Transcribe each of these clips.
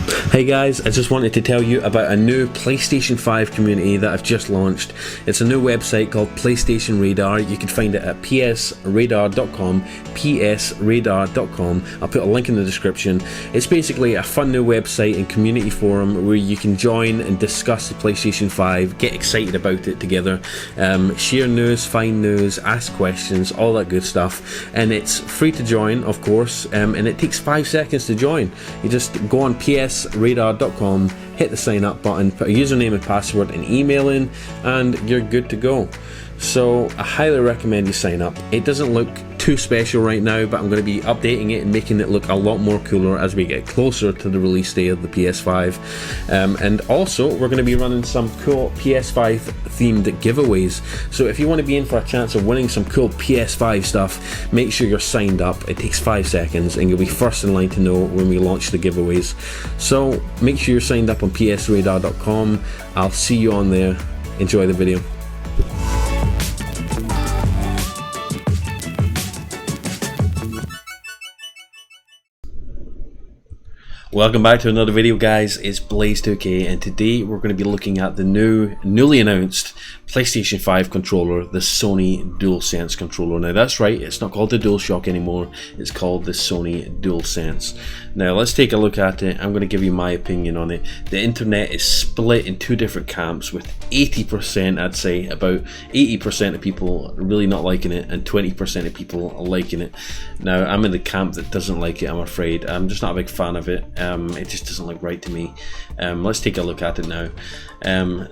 Hey guys, I just wanted to tell you about a new PlayStation 5 community that I've just launched. It's a new website called PlayStation Radar. You can find it at psradar.com, psradar.com. I'll put a link in the description. It's basically a fun new website and community forum where you can join and discuss the PlayStation 5, get excited about it together, share news, find news, ask questions, all that good stuff. And it's free to join, of course, and it takes 5 seconds to join. You just go on psradar.com, hit the sign up button, put a username and password and email in, and you're good to go. So I highly recommend you sign up. It doesn't look too special right now, but I'm going to be updating it and making it look a lot more cooler as we get closer to the release day of the PS5. And also we're going to be running some cool PS5 themed giveaways, so if you want to be in for a chance of winning some cool PS5 stuff, make sure you're signed up. It takes 5 seconds and you'll be first in line to know when we launch the giveaways. So make sure you're signed up on psradar.com. I'll see you on there. Enjoy the video. Welcome back to another video, guys. It's Blaze2k, and today we're going to be looking at the newly announced PlayStation 5 controller, the Sony DualSense controller. Now that's right, it's not called the Dualshock anymore, it's called the Sony DualSense. Now let's take a look at it. I'm going to give you my opinion on it. The internet is split in two different camps, with 80%, I'd say about 80% of people really not liking it and 20% of people liking it. Now I'm in the camp that doesn't like it, I'm afraid. I'm just not a big fan of it. It just doesn't look right to me. Let's take a look at it now.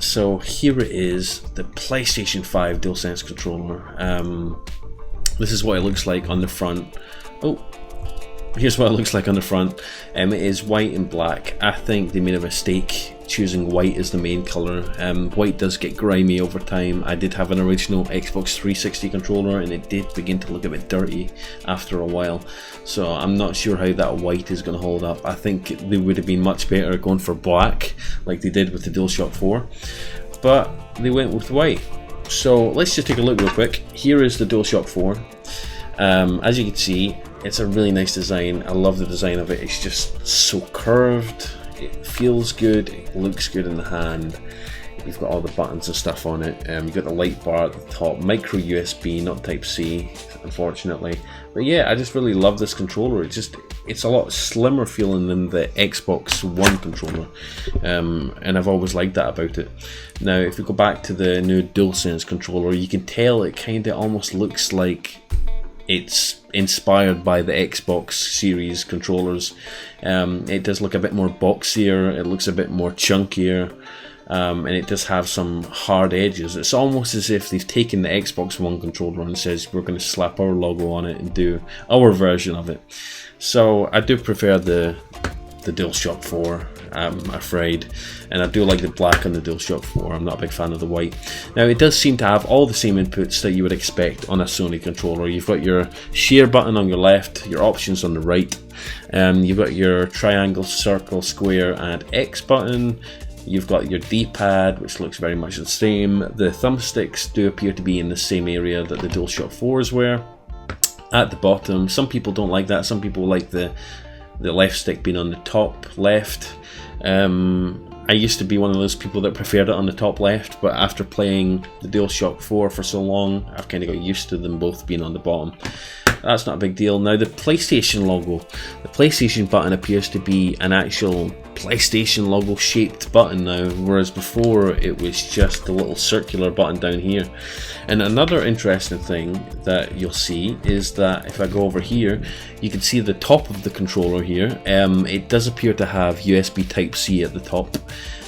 So here it is, the PlayStation 5 DualSense controller. This is what it looks like on the front. Oh, here's what it looks like on the front. It is white and black. I think they made a mistake choosing white as the main color. White does get grimy over time. I did have an original Xbox 360 controller and it did begin to look a bit dirty after a while, so I'm not sure how that white is going to hold up. I think they would have been much better going for black like they did with the DualShock 4, but they went with white. So let's just take a look real quick. Here is the DualShock 4. As you can see, it's a really nice design. I love the design of it. It's just so curved. It feels good, it looks good in the hand. You've got all the buttons and stuff on it. You've got the light bar at the top, micro USB, not Type C, unfortunately. But yeah, I just really love this controller. It's a lot slimmer feeling than the Xbox One controller, and I've always liked that about it. Now, if we go back to the new DualSense controller, you can tell it kind of almost looks like it's inspired by the Xbox series controllers. It does look a bit more boxier, it looks a bit more chunkier, and it does have some hard edges. It's almost as if they've taken the Xbox One controller and says we're going to slap our logo on it and do our version of it. So I do prefer the DualShock 4, I'm afraid, and I do like the black on the DualShock 4. I'm not a big fan of the white. Now it does seem to have all the same inputs that you would expect on a Sony controller. You've got your share button on your left, your options on the right, you've got your triangle, circle, square and X button. You've got your D-pad, which looks very much the same. The thumbsticks do appear to be in the same area that the DualShock 4s were, at the bottom. Some people don't like that. Some people like the left stick being on the top left. I used to be one of those people that preferred it on the top left, but after playing the DualShock 4 for so long, I've kind of got used to them both being on the bottom. That's not a big deal. Now the PlayStation logo, the PlayStation button appears to be an actual PlayStation logo shaped button now, whereas before it was just a little circular button down here. And another interesting thing that you'll see is that if I go over here, you can see the top of the controller here. It does appear to have USB Type C at the top.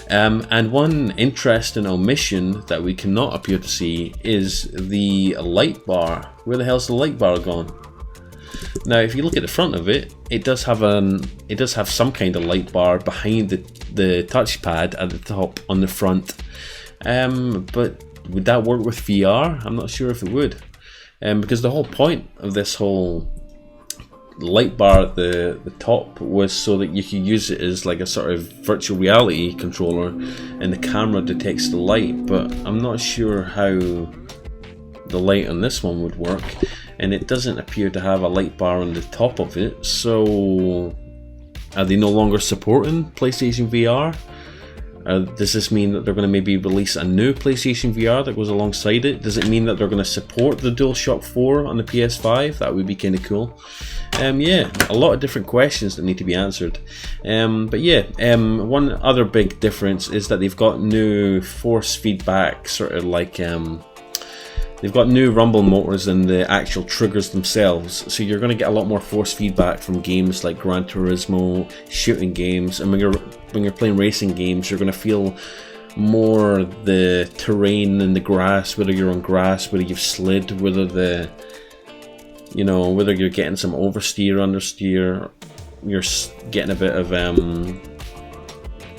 And one interesting omission that we cannot appear to see is the light bar. Where the hell's the light bar gone? Now, if you look at the front of it, it does have some kind of light bar behind the touchpad at the top on the front. But would that work with VR? I'm not sure if it would, because the whole point of this whole light bar at the top was so that you could use it as like a sort of virtual reality controller and the camera detects the light, but I'm not sure how the light on this one would work, and it doesn't appear to have a light bar on the top of it, so Are they no longer supporting PlayStation VR? Does this mean that they're going to maybe release a new PlayStation VR that goes alongside it? Does it mean that they're going to support the DualShock 4 on the PS5? That would be kind of cool. Yeah, a lot of different questions that need to be answered. But yeah, one other big difference is that they've got new force feedback, sort of like they've got new rumble motors in the actual triggers themselves, so you're going to get a lot more force feedback from games like Gran Turismo, shooting games, and when you're playing racing games, you're going to feel more the terrain and the grass, whether you're on grass, whether you've slid, whether whether you're getting some oversteer, understeer, you're getting a bit of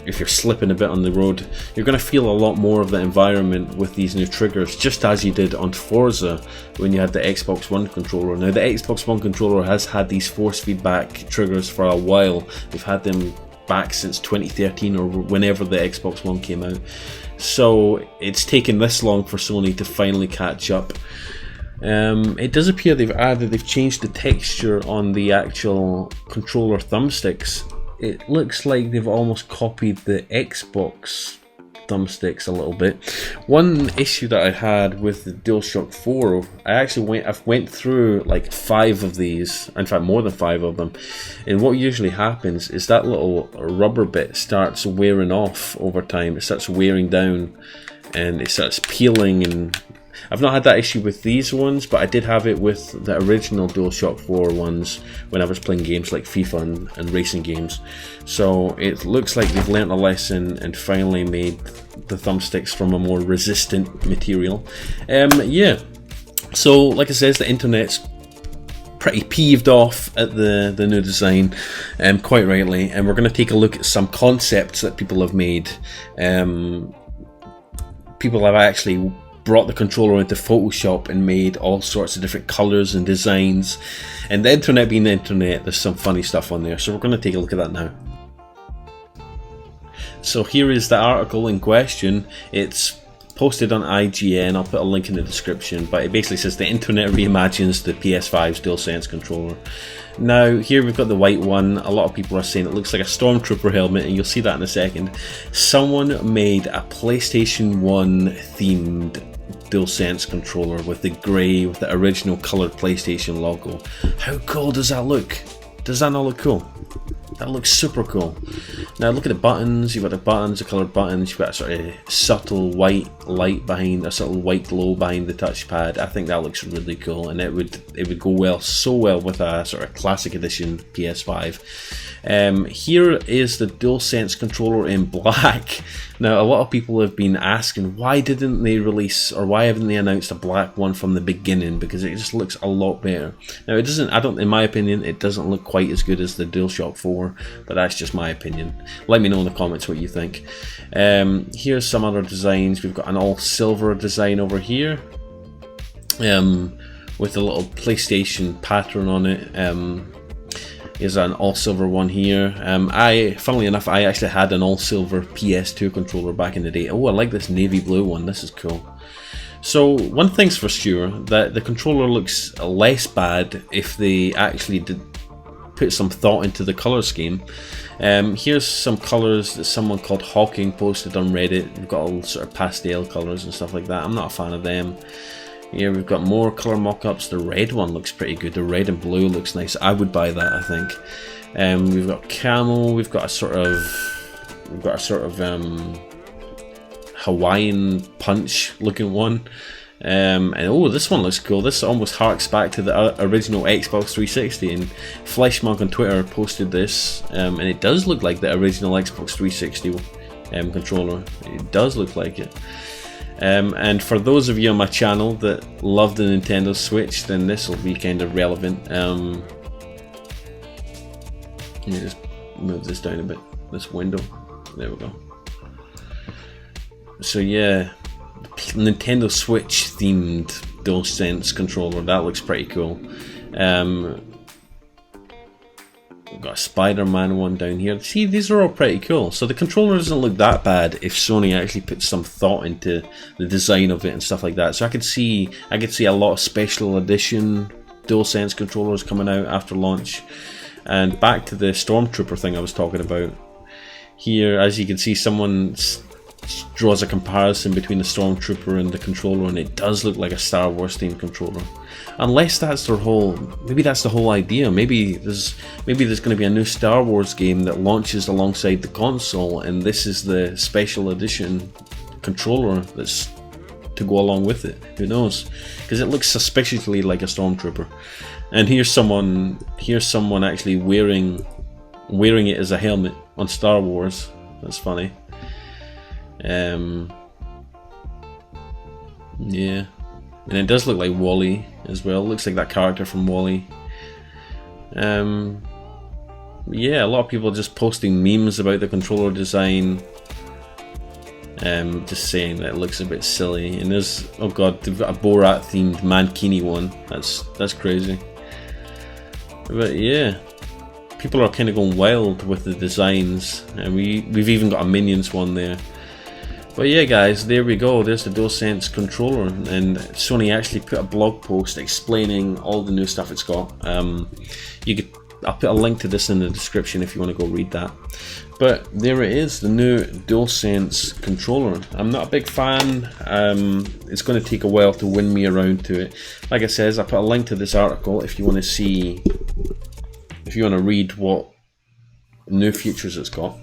if you're slipping a bit on the road, you're going to feel a lot more of the environment with these new triggers, just as you did on Forza when you had the Xbox One controller. Now the Xbox One controller has had these force feedback triggers for a while. They've had them back since 2013 or whenever the Xbox One came out. So it's taken this long for Sony to finally catch up. It does appear they've changed the texture on the actual controller thumbsticks. It looks like they've almost copied the Xbox thumbsticks a little bit. One issue that I had with the DualShock 4, I've went through like 5 of these, in fact more than 5 of them, and what usually happens is that little rubber bit starts wearing off over time. It starts wearing down and it starts peeling, and I've not had that issue with these ones, but I did have it with the original DualShock 4 ones when I was playing games like FIFA and racing games. So it looks like they've learnt a lesson and finally made the thumbsticks from a more resistant material. Yeah, so like I said, the internet's pretty peeved off at the new design, quite rightly, and we're going to take a look at some concepts that people have made. People have actually brought the controller into Photoshop and made all sorts of different colours and designs, and the internet being the internet, there's some funny stuff on there, so we're going to take a look at that now. So here is the article in question. It's posted on IGN, I'll put a link in the description, but it basically says the internet reimagines the PS5's DualSense controller. Now here we've got the white one. A lot of people are saying it looks like a Stormtrooper helmet, and you'll see that in a second. Someone made a PlayStation 1 themed DualSense controller with the grey, with the original coloured PlayStation logo. How cool does that look? Does that not look cool? That looks super cool. Now look at the buttons. You've got the buttons, the coloured buttons. You've got a sort of subtle white light behind, a subtle white glow behind the touchpad. I think that looks really cool, and it would go so well with a sort of classic edition PS5. Here is the DualSense controller in black. Now a lot of people have been asking, why didn't they release, or why haven't they announced a black one from the beginning, because it just looks a lot better. Now it doesn't, in my opinion, it doesn't look quite as good as the DualShock 4, but that's just my opinion. Let me know in the comments what you think. Here's some other designs. We've got an all silver design over here, with a little PlayStation pattern on it. Here's an all silver one here. Funnily enough, I actually had an all silver PS2 controller back in the day. Oh, I like this navy blue one. This is cool. So one thing's for sure, that the controller looks less bad if they actually did put some thought into the color scheme. Here's some colors that someone called Hawking posted on Reddit. We've got all sort of pastel colors and stuff like that. I'm not a fan of them. Here we've got more color mock-ups. The red one looks pretty good. The red and blue looks nice. I would buy that, I think. We've got camel. We've got a sort of Hawaiian punch looking one. And oh, this one looks cool. This almost harks back to the original Xbox 360, and Fleshmug on Twitter posted this, and it does look like the original Xbox 360 controller. It does look like it. And for those of you on my channel that love the Nintendo Switch, then this will be kind of relevant. Let me just move this down a bit, this window. There we go. So yeah, Nintendo Switch themed DualSense controller, that looks pretty cool. We've got a Spider-Man one down here. See, these are all pretty cool. So the controller doesn't look that bad if Sony actually put some thought into the design of it and stuff like that. So I could see a lot of special edition DualSense controllers coming out after launch. And back to the Stormtrooper thing I was talking about. Here, as you can see, someone draws a comparison between the Stormtrooper and the controller, and it does look like a Star Wars themed controller. Unless that's their whole, maybe that's the whole idea. Maybe there's going to be a new Star Wars game that launches alongside the console, and this is the special edition controller that's to go along with it. Who knows? Because it looks suspiciously like a Stormtrooper. And here's someone actually wearing it as a helmet on Star Wars. That's funny. Yeah, and it does look like WALL-E as well. It looks like that character from WALL-E. Yeah, a lot of people just posting memes about the controller design, just saying that it looks a bit silly. And there's, oh god, they've got a Borat themed Mankini one. That's crazy. But yeah, people are kind of going wild with the designs, and we've even got a Minions one there. But yeah guys, there we go, there's the DualSense controller, and Sony actually put a blog post explaining all the new stuff it's got. I'll put a link to this in the description if you want to go read that. But there it is, the new DualSense controller. I'm not a big fan, it's going to take a while to win me around to it. Like I says, I put a link to this article if you want to see, if you want to read what new features it's got.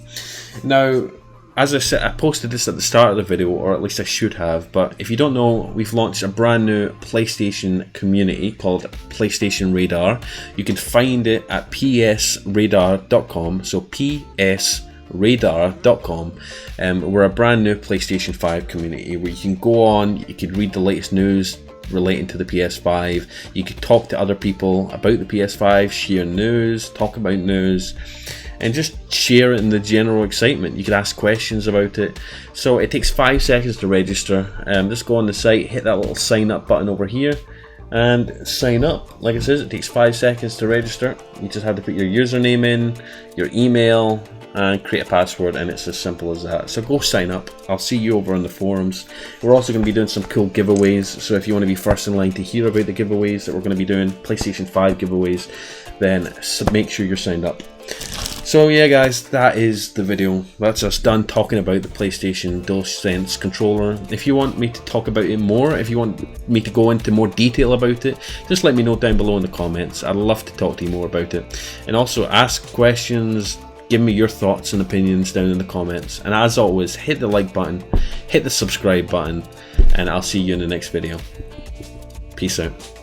Now, as I said, I posted this at the start of the video, or at least I should have, but if you don't know, we've launched a brand new PlayStation community called PlayStation Radar. You can find it at psradar.com, so psradar.com. We're a brand new PlayStation 5 community where you can go on, you can read the latest news relating to the PS5, you could talk to other people about the PS5, share news, talk about news, and just share it in the general excitement. You could ask questions about it. So it takes 5 seconds to register. Just go on the site, hit that little sign up button over here, and sign up. Like it says, it takes 5 seconds to register. You just have to put your username in, your email, and create a password, and it's as simple as that. So go sign up. I'll see you over on the forums. We're also going to be doing some cool giveaways, so if you want to be first in line to hear about the giveaways that we're going to be doing, PlayStation 5 giveaways, then make sure you're signed up. So yeah guys, that is the video. That's us done talking about the PlayStation DualSense controller. If you want me to talk about it more, if you want me to go into more detail about it, just let me know down below in the comments. I'd love to talk to you more about it. And also ask questions, give me your thoughts and opinions down in the comments. And as always, hit the like button, hit the subscribe button, and I'll see you in the next video. Peace out.